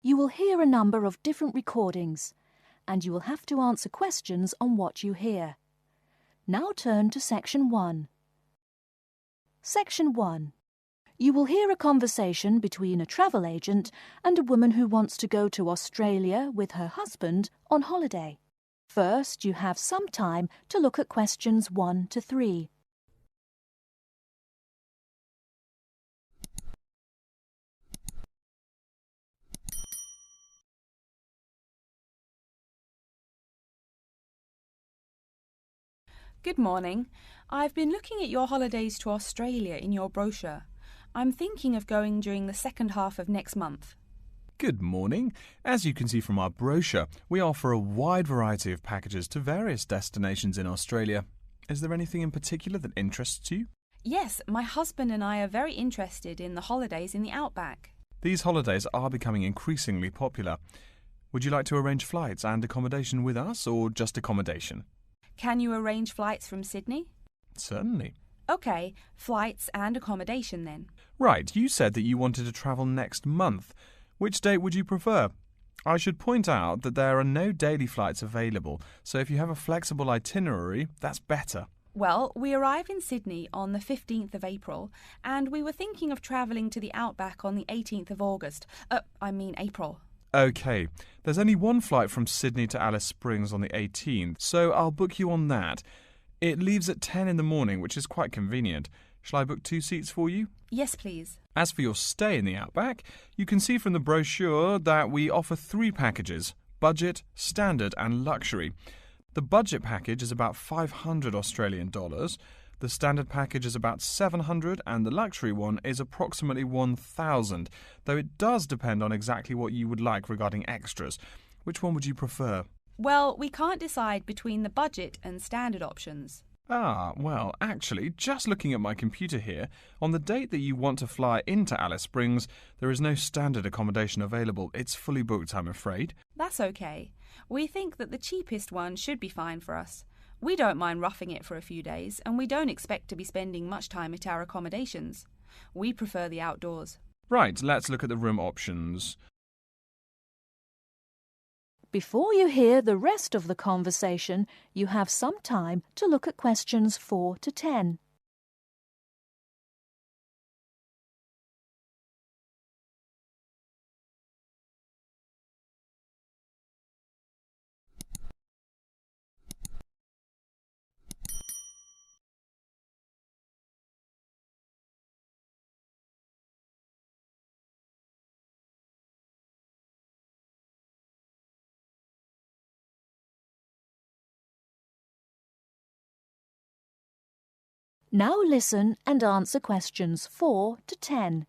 You will hear a number of different recordings, and you will have to answer questions on what you hear. Now turn to Section 1. Section 1. You will hear a conversation between a travel agent and a woman who wants to go to Australia with her husband on holiday. First, you have some time to look at questions 1 to 3. Good morning. I've been looking at your holidays to Australia in your brochure. I'm thinking of going during the second half of next month. Good morning. As you can see from our brochure, we offer a wide variety of packages to various destinations in Australia. Is there anything in particular that interests you? Yes, my husband and I are very interested in the holidays in the outback. These holidays are becoming increasingly popular. Would you like to arrange flights and accommodation with us, or just accommodation? Can you arrange flights from Sydney? Certainly. OK, flights and accommodation then. Right, you said that you wanted to travel next month. Which date would you prefer? I should point out that there are no daily flights available, so if you have a flexible itinerary, that's better. Well, we arrive in Sydney on the 15th of April, and we were thinking of travelling to the outback on the 18th of August. April. OK, there's only one flight from Sydney to Alice Springs on the 18th, so I'll book you on that. It leaves at 10 in the morning, which is quite convenient. Shall I book 2 seats for you? Yes, please. As for your stay in the outback, you can see from the brochure that we offer 3 packages: budget, standard and luxury. The budget package is about $500 Australian dollars. The standard package is about $700 and the luxury one is approximately $1,000, though it does depend on exactly what you would like regarding extras. Which one would you prefer? Well, we can't decide between the budget and standard options. Well, actually, just looking at my computer here, on the date that you want to fly into Alice Springs, there is no standard accommodation available. It's fully booked, I'm afraid. That's okay. We think that the cheapest one should be fine for us. We don't mind roughing it for a few days, and we don't expect to be spending much time at our accommodations. We prefer the outdoors. Right, let's look at the room options. Before you hear the rest of the conversation, you have some time to look at questions 4 to 10. Now listen and answer questions 4 to 10.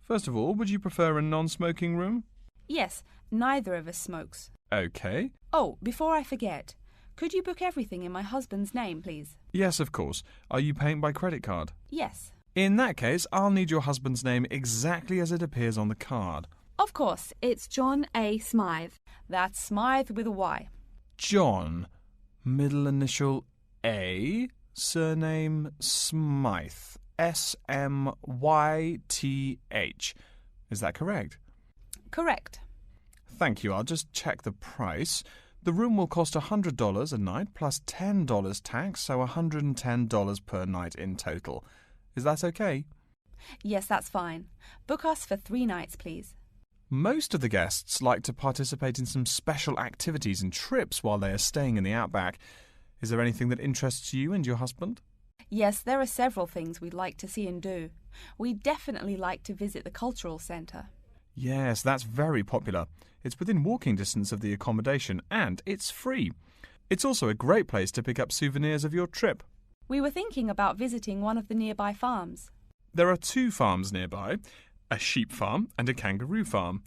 First of all, would you prefer a non-smoking room? Yes, neither of us smokes. OK. Oh, before I forget, could you book everything in my husband's name, please? Yes, of course. Are you paying by credit card? Yes. In that case, I'll need your husband's name exactly as it appears on the card. Of course, it's John A. Smythe. That's Smythe with a Y. John, middle initial A, surname Smythe, S-M-Y-T-H. Is that correct? Correct. Thank you. I'll just check the price. The room will cost $100 a night plus $10 tax, so $110 per night in total. Is that okay? Yes, that's fine. Book us for 3 nights, please. Most of the guests like to participate in some special activities and trips while they are staying in the outback. Is there anything that interests you and your husband? Yes, there are several things we'd like to see and do. We'd definitely like to visit the cultural centre. Yes, that's very popular. It's within walking distance of the accommodation and it's free. It's also a great place to pick up souvenirs of your trip. We were thinking about visiting one of the nearby farms. There are 2 farms nearby, a sheep farm and a kangaroo farm.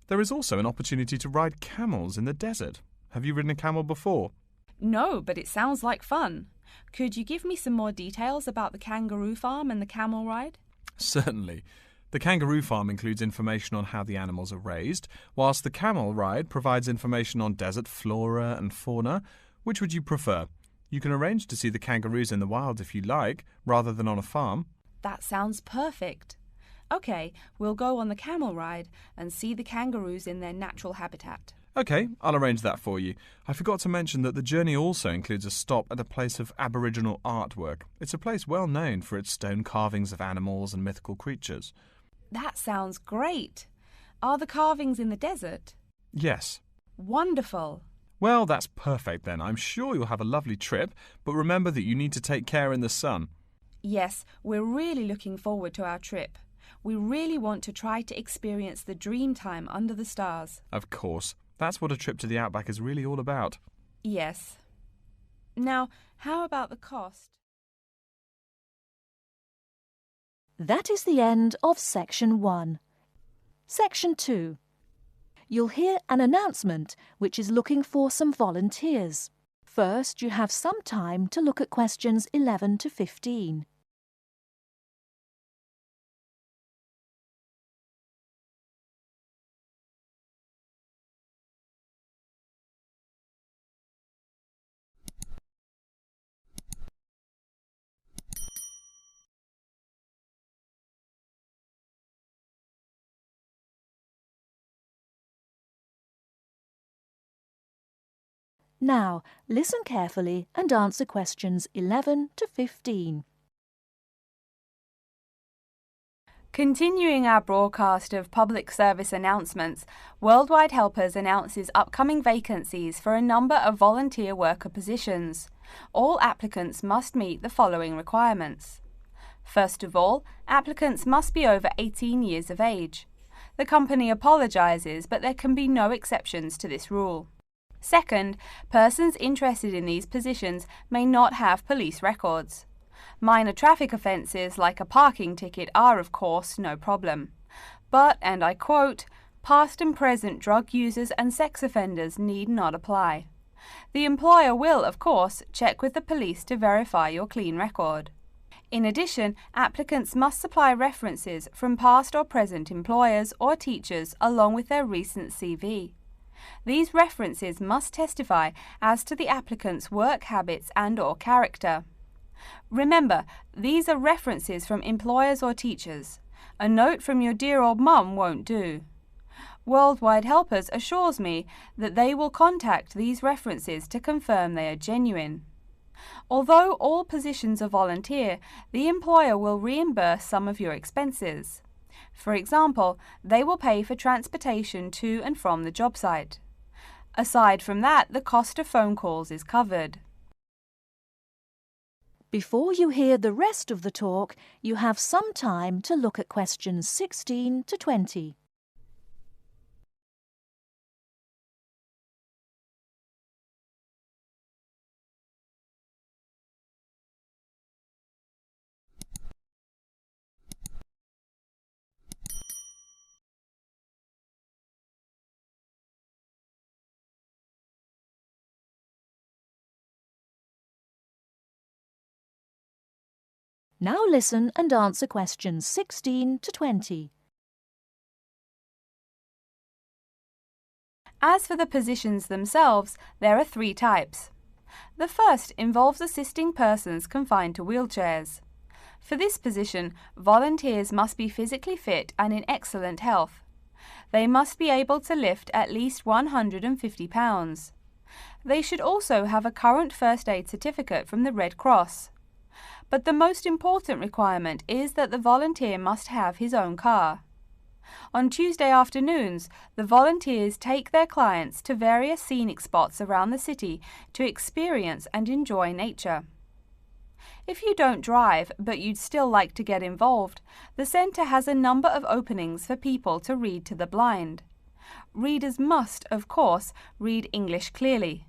There is also an opportunity to ride camels in the desert. Have you ridden a camel before? No, but it sounds like fun. Could you give me some more details about the kangaroo farm and the camel ride? Certainly. The kangaroo farm includes information on how the animals are raised, whilst the camel ride provides information on desert flora and fauna. Which would you prefer? You can arrange to see the kangaroos in the wild if you like, rather than on a farm. That sounds perfect. OK, we'll go on the camel ride and see the kangaroos in their natural habitat. OK, I'll arrange that for you. I forgot to mention that the journey also includes a stop at a place of Aboriginal artwork. It's a place well known for its stone carvings of animals and mythical creatures. That sounds great. Are the carvings in the desert? Yes. Wonderful. Well, that's perfect then. I'm sure you'll have a lovely trip, but remember that you need to take care in the sun. Yes, we're really looking forward to our trip. We really want to try to experience the dream time under the stars. Of course. That's what a trip to the outback is really all about. Yes. Now, how about the cost? That is the end of Section 1. Section 2. You'll hear an announcement which is looking for some volunteers. First, you have some time to look at questions 11 to 15. Now, listen carefully and answer questions 11 to 15. Continuing our broadcast of public service announcements, Worldwide Helpers announces upcoming vacancies for a number of volunteer worker positions. All applicants must meet the following requirements. First of all, applicants must be over 18 years of age. The company apologises, but there can be no exceptions to this rule. Second, persons interested in these positions may not have police records. Minor traffic offences like a parking ticket are, of course, no problem. But, and I quote, past and present drug users and sex offenders need not apply. The employer will, of course, check with the police to verify your clean record. In addition, applicants must supply references from past or present employers or teachers along with their recent CV. These references must testify as to the applicant's work habits and/or character. Remember, these are references from employers or teachers. A note from your dear old mum won't do. Worldwide Helpers assures me that they will contact these references to confirm they are genuine. Although all positions are volunteer, the employer will reimburse some of your expenses. For example, they will pay for transportation to and from the job site. Aside from that, the cost of phone calls is covered. Before you hear the rest of the talk, you have some time to look at questions 16 to 20. Now listen and answer questions 16 to 20. As for the positions themselves, there are 3 types. The first involves assisting persons confined to wheelchairs. For this position, volunteers must be physically fit and in excellent health. They must be able to lift at least 150 pounds. They should also have a current first aid certificate from the Red Cross. But the most important requirement is that the volunteer must have his own car. On Tuesday afternoons, the volunteers take their clients to various scenic spots around the city to experience and enjoy nature. If you don't drive, but you'd still like to get involved, the centre has a number of openings for people to read to the blind. Readers must, of course, read English clearly.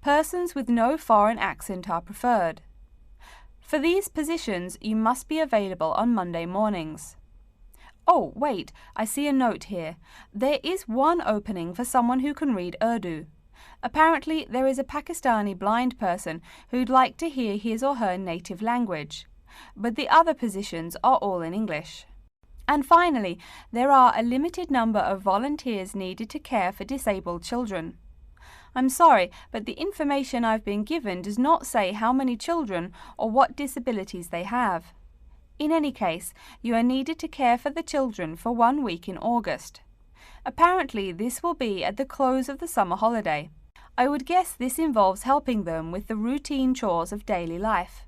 Persons with no foreign accent are preferred. For these positions, you must be available on Monday mornings. Oh, wait, I see a note here. There is one opening for someone who can read Urdu. Apparently, there is a Pakistani blind person who'd like to hear his or her native language. But the other positions are all in English. And finally, there are a limited number of volunteers needed to care for disabled children. I'm sorry, but the information I've been given does not say how many children or what disabilities they have. In any case, you are needed to care for the children for 1 week in August. Apparently, this will be at the close of the summer holiday. I would guess this involves helping them with the routine chores of daily life.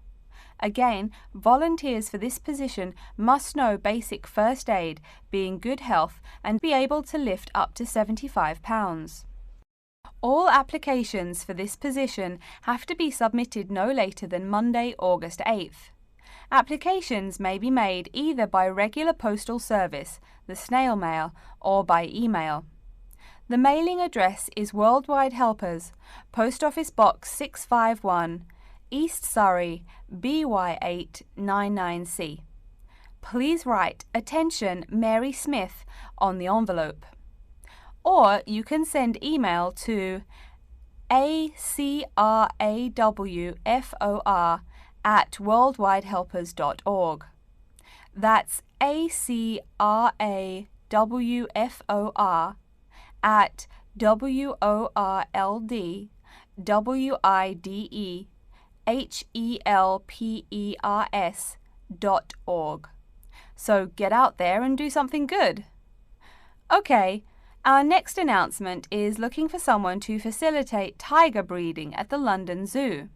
Again, volunteers for this position must know basic first aid, be in good health, and be able to lift up to 75 pounds. All applications for this position have to be submitted no later than Monday, August 8th. Applications may be made either by regular postal service, the snail mail, or by email. The mailing address is Worldwide Helpers, Post Office Box 651, East Surrey, BY8 99C. Please write "Attention Mary Smith" on the envelope. Or you can send email to acrawfor@worldwidehelpers.org. That's acrawfor@worldwidehelpers.org. So get out there and do something good. Okay, our next announcement is looking for someone to facilitate tiger breeding at the London Zoo.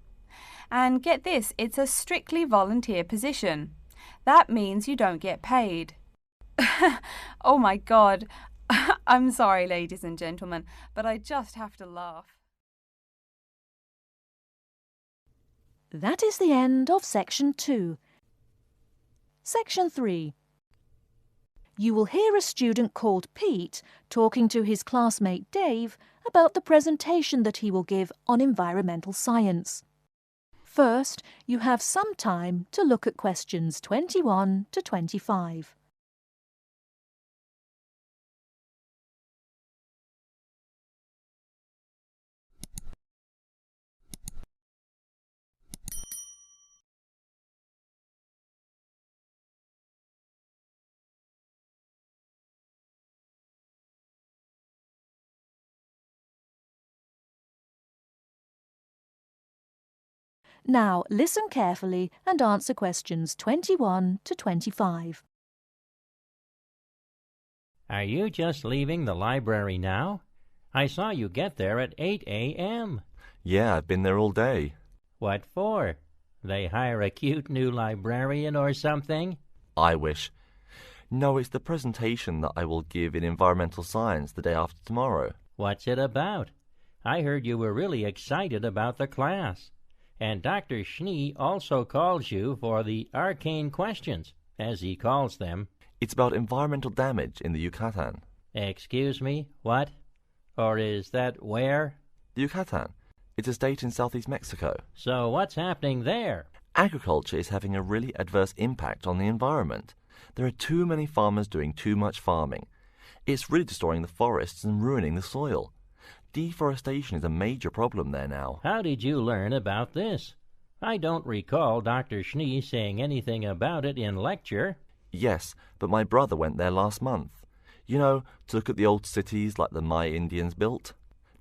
And get this, it's a strictly volunteer position. That means you don't get paid. Oh my God. I'm sorry, ladies and gentlemen, but I just have to laugh. That is the end of Section 2. Section 3. You will hear a student called Pete talking to his classmate Dave about the presentation that he will give on environmental science. First, you have some time to look at questions 21 to 25. Now listen carefully and answer questions 21 to 25. Are you just leaving the library now? I saw you get there at 8 a.m. Yeah, I've been there all day. What for? They hire a cute new librarian or something? I wish. No, it's the presentation that I will give in environmental science the day after tomorrow. What's it about? I heard you were really excited about the class. And Dr. Schnee also calls you for the arcane questions, as he calls them. It's about environmental damage in the Yucatan. Excuse me, what? Or is that where? The Yucatan. It's a state in southeast Mexico. So what's happening there? Agriculture is having a really adverse impact on the environment. There are too many farmers doing too much farming. It's really destroying the forests and ruining the soil. Deforestation is a major problem there now. How did you learn about this? I don't recall Dr. Schnee saying anything about it in lecture. Yes, but my brother went there last month. You know, to look at the old cities like the Maya Indians built.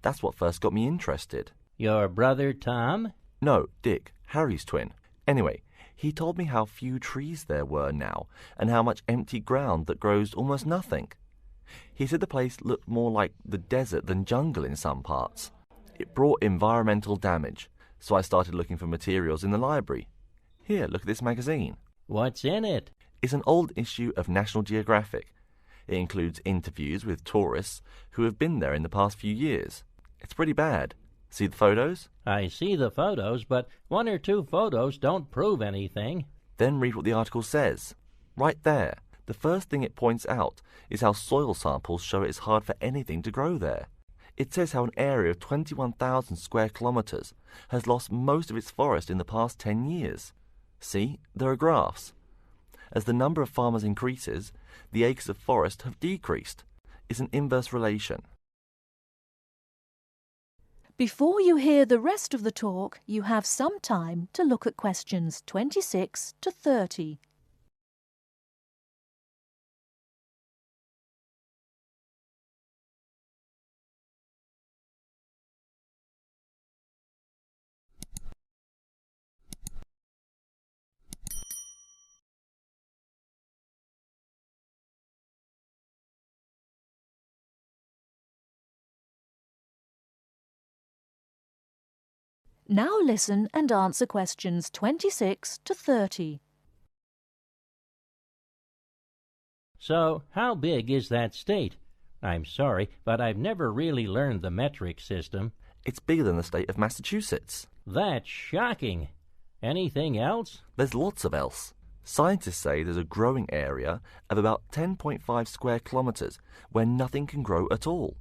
That's what first got me interested. Your brother Tom? No, Dick, Harry's twin. Anyway, he told me how few trees there were now and how much empty ground that grows almost nothing. He said the place looked more like the desert than jungle in some parts. It brought environmental damage, so I started looking for materials in the library. Here, look at this magazine. What's in it? It's an old issue of National Geographic. It includes interviews with tourists who have been there in the past few years. It's pretty bad. See the photos? I see the photos, but 1 or 2 photos don't prove anything. Then read what the article says. Right there. The first thing it points out is how soil samples show it's hard for anything to grow there. It says how an area of 21,000 square kilometres has lost most of its forest in the past 10 years. See, there are graphs. As the number of farmers increases, the acres of forest have decreased. It's an inverse relation. Before you hear the rest of the talk, you have some time to look at questions 26 to 30. Now listen and answer questions 26 to 30. So, how big is that state? I'm sorry, but I've never really learned the metric system. It's bigger than the state of Massachusetts. That's shocking. Anything else? There's lots of else. Scientists say there's a growing area of about 10.5 square kilometers where nothing can grow at all.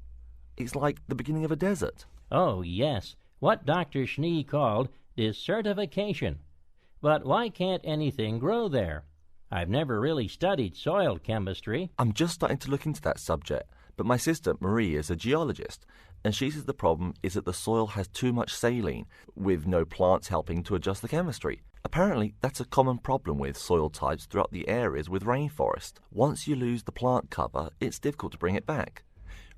It's like the beginning of a desert. Oh, yes, what Dr. Schnee called desertification. But why can't anything grow there? I've never really studied soil chemistry. I'm just starting to look into that subject, but my sister Marie is a geologist, and she says the problem is that the soil has too much saline, with no plants helping to adjust the chemistry. Apparently, that's a common problem with soil types throughout the areas with rainforest. Once you lose the plant cover, it's difficult to bring it back.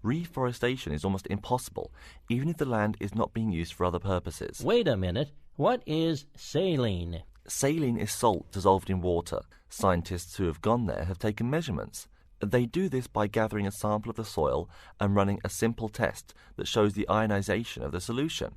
Reforestation is almost impossible, even if the land is not being used for other purposes. Wait a minute. What is saline? Saline is salt dissolved in water. Scientists who have gone there have taken measurements. They do this by gathering a sample of the soil and running a simple test that shows the ionization of the solution.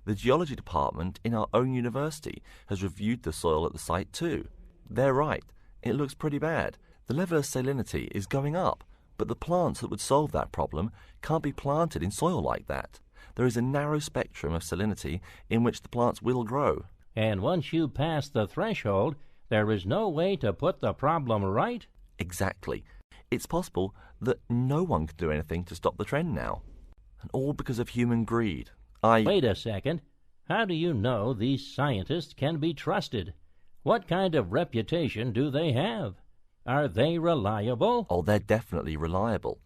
The geology department in our own university has reviewed the soil at the site too. They're right. It looks pretty bad. The level of salinity is going up, but the plants that would solve that problem can't be planted in soil like that. There is a narrow spectrum of salinity in which the plants will grow. And once you pass the threshold, there is no way to put the problem right? Exactly. It's possible that no one can do anything to stop the trend now. And all because of human greed. Wait a second. How do you know these scientists can be trusted? What kind of reputation do they have? Are they reliable? Oh, they're definitely reliable.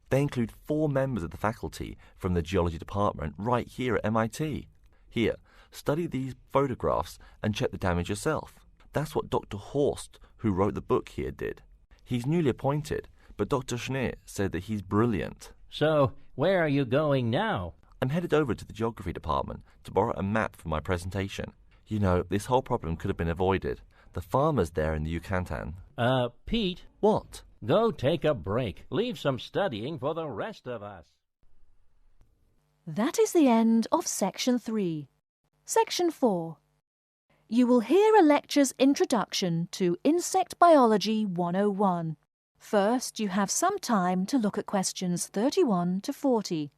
They include 4 members of the faculty from the geology department right here at MIT. Here, study these photographs and check the damage yourself. That's what Dr. Horst, who wrote the book here, did. He's newly appointed, but Dr. Schnee said that he's brilliant. So, where are you going now? I'm headed over to the geography department to borrow a map for my presentation. You know, this whole problem could have been avoided. The farmers there in the Yucatan. Pete. What? Go take a break. Leave some studying for the rest of us. That is the end of Section 3. Section 4. You will hear a lecture's introduction to Insect Biology 101. First, you have some time to look at questions 31 to 40.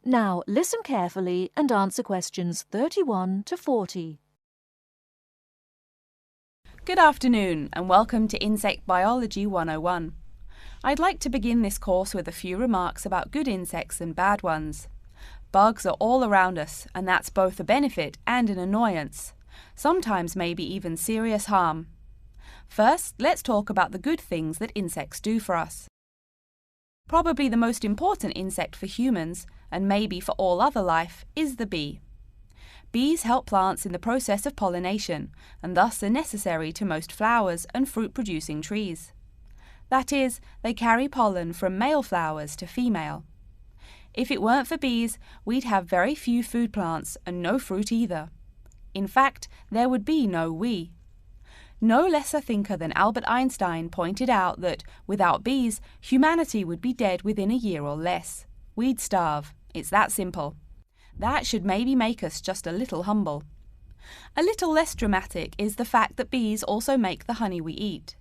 Now listen carefully and answer questions 31 to 40. Good afternoon and welcome to Insect Biology 101. I'd like to begin this course with a few remarks about good insects and bad ones. Bugs are all around us, and that's both a benefit and an annoyance, sometimes maybe even serious harm. First, let's talk about the good things that insects do for us. Probably the most important insect for humans, and maybe for all other life, is the bee. Bees help plants in the process of pollination, and thus are necessary to most flowers and fruit-producing trees. That is, they carry pollen from male flowers to female. If it weren't for bees, we'd have very few food plants and no fruit either. In fact, there would be no we. No less a thinker than Albert Einstein pointed out that, without bees, humanity would be dead within a year or less. We'd starve. It's that simple. That should maybe make us just a little humble. A little less dramatic is the fact that bees also make the honey we eat.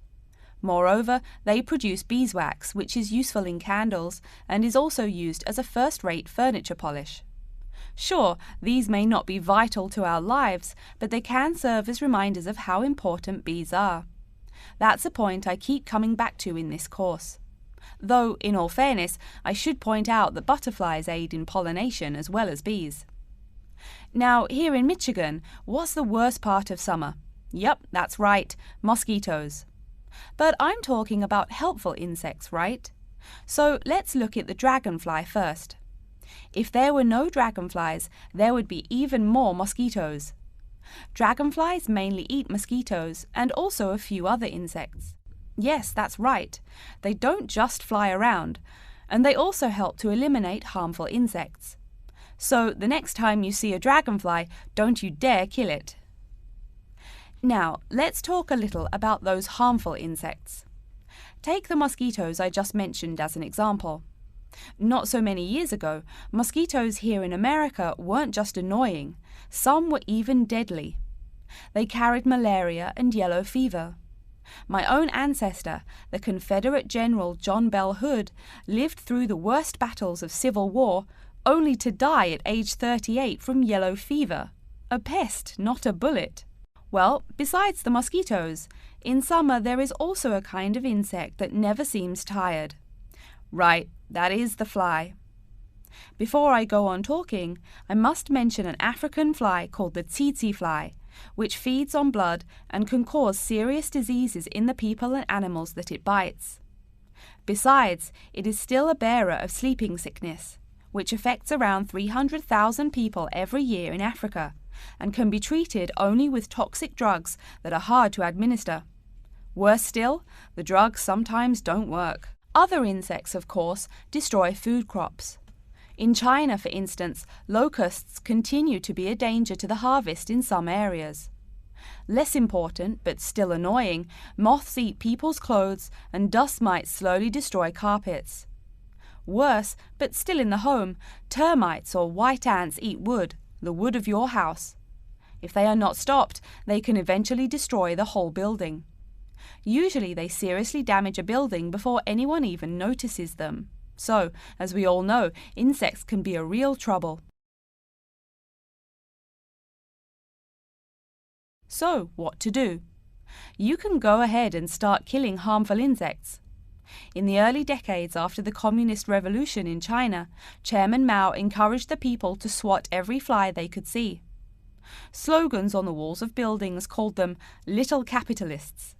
Moreover, they produce beeswax, which is useful in candles and is also used as a first-rate furniture polish. Sure, these may not be vital to our lives, but they can serve as reminders of how important bees are. That's a point I keep coming back to in this course. Though, in all fairness, I should point out that butterflies aid in pollination as well as bees. Now, here in Michigan, what's the worst part of summer? Yep, that's right, mosquitoes. But I'm talking about helpful insects, right? So let's look at the dragonfly first. If there were no dragonflies, there would be even more mosquitoes. Dragonflies mainly eat mosquitoes and also a few other insects. Yes, that's right. They don't just fly around, and they also help to eliminate harmful insects. So the next time you see a dragonfly, don't you dare kill it. Now, let's talk a little about those harmful insects. Take the mosquitoes I just mentioned as an example. Not so many years ago, mosquitoes here in America weren't just annoying, some were even deadly. They carried malaria and yellow fever. My own ancestor, the Confederate General John Bell Hood, lived through the worst battles of Civil War, only to die at age 38 from yellow fever. A pest, not a bullet. Well, besides the mosquitoes, in summer there is also a kind of insect that never seems tired. Right, that is the fly. Before I go on talking, I must mention an African fly called the tsetse fly, which feeds on blood and can cause serious diseases in the people and animals that it bites. Besides, it is still a bearer of sleeping sickness, which affects around 300,000 people every year in Africa, and can be treated only with toxic drugs that are hard to administer. Worse still, the drugs sometimes don't work. Other insects, of course, destroy food crops. In China, for instance, locusts continue to be a danger to the harvest in some areas. Less important, but still annoying, moths eat people's clothes and dust mites slowly destroy carpets. Worse, but still in the home, termites or white ants eat wood, the wood of your house. If they are not stopped, they can eventually destroy the whole building. Usually they seriously damage a building before anyone even notices them. So, as we all know, insects can be a real trouble. So, what to do? You can go ahead and start killing harmful insects. In the early decades after the Communist Revolution in China, Chairman Mao encouraged the people to swat every fly they could see. Slogans on the walls of buildings called them "little capitalists."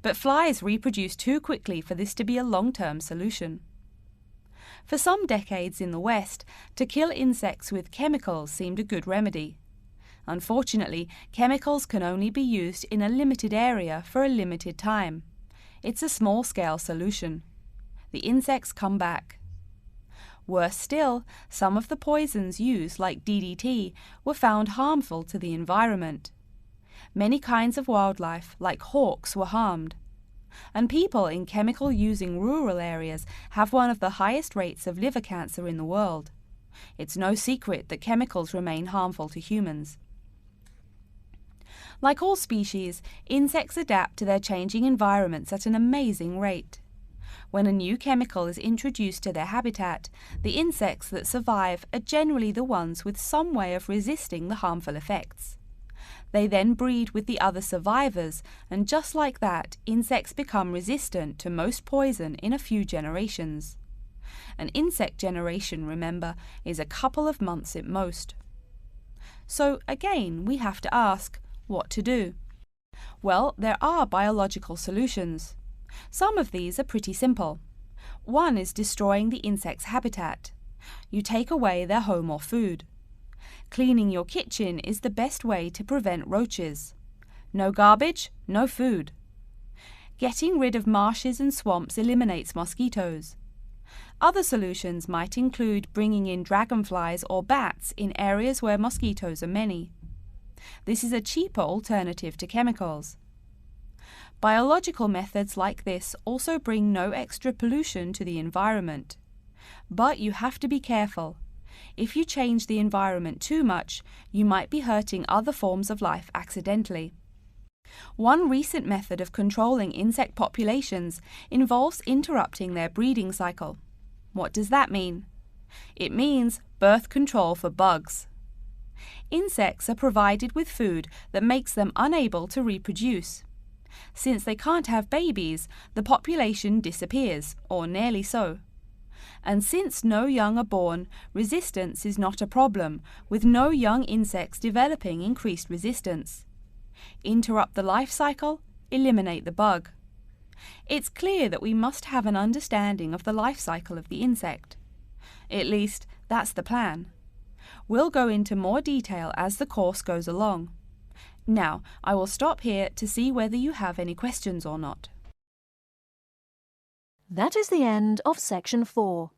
But flies reproduce too quickly for this to be a long-term solution. For some decades in the West, to kill insects with chemicals seemed a good remedy. Unfortunately, chemicals can only be used in a limited area for a limited time. It's a small-scale solution. The insects come back. Worse still, some of the poisons used, like DDT, were found harmful to the environment. Many kinds of wildlife, like hawks, were harmed. And people in chemical-using rural areas have one of the highest rates of liver cancer in the world. It's no secret that chemicals remain harmful to humans. Like all species, insects adapt to their changing environments at an amazing rate. When a new chemical is introduced to their habitat, the insects that survive are generally the ones with some way of resisting the harmful effects. They then breed with the other survivors, and just like that, insects become resistant to most poison in a few generations. An insect generation, remember, is a couple of months at most. So again, we have to ask, what to do? Well, there are biological solutions. Some of these are pretty simple. One is destroying the insect's habitat. You take away their home or food. Cleaning your kitchen is the best way to prevent roaches. No garbage, no food. Getting rid of marshes and swamps eliminates mosquitoes. Other solutions might include bringing in dragonflies or bats in areas where mosquitoes are many. This is a cheaper alternative to chemicals. Biological methods like this also bring no extra pollution to the environment. But you have to be careful. If you change the environment too much, you might be hurting other forms of life accidentally. One recent method of controlling insect populations involves interrupting their breeding cycle. What does that mean? It means birth control for bugs. Insects are provided with food that makes them unable to reproduce. Since they can't have babies, the population disappears, or nearly so. And since no young are born, resistance is not a problem, with no young insects developing increased resistance. Interrupt the life cycle, eliminate the bug. It's clear that we must have an understanding of the life cycle of the insect. At least, that's the plan. We'll go into more detail as the course goes along. Now, I will stop here to see whether you have any questions or not. That is the end of Section 4.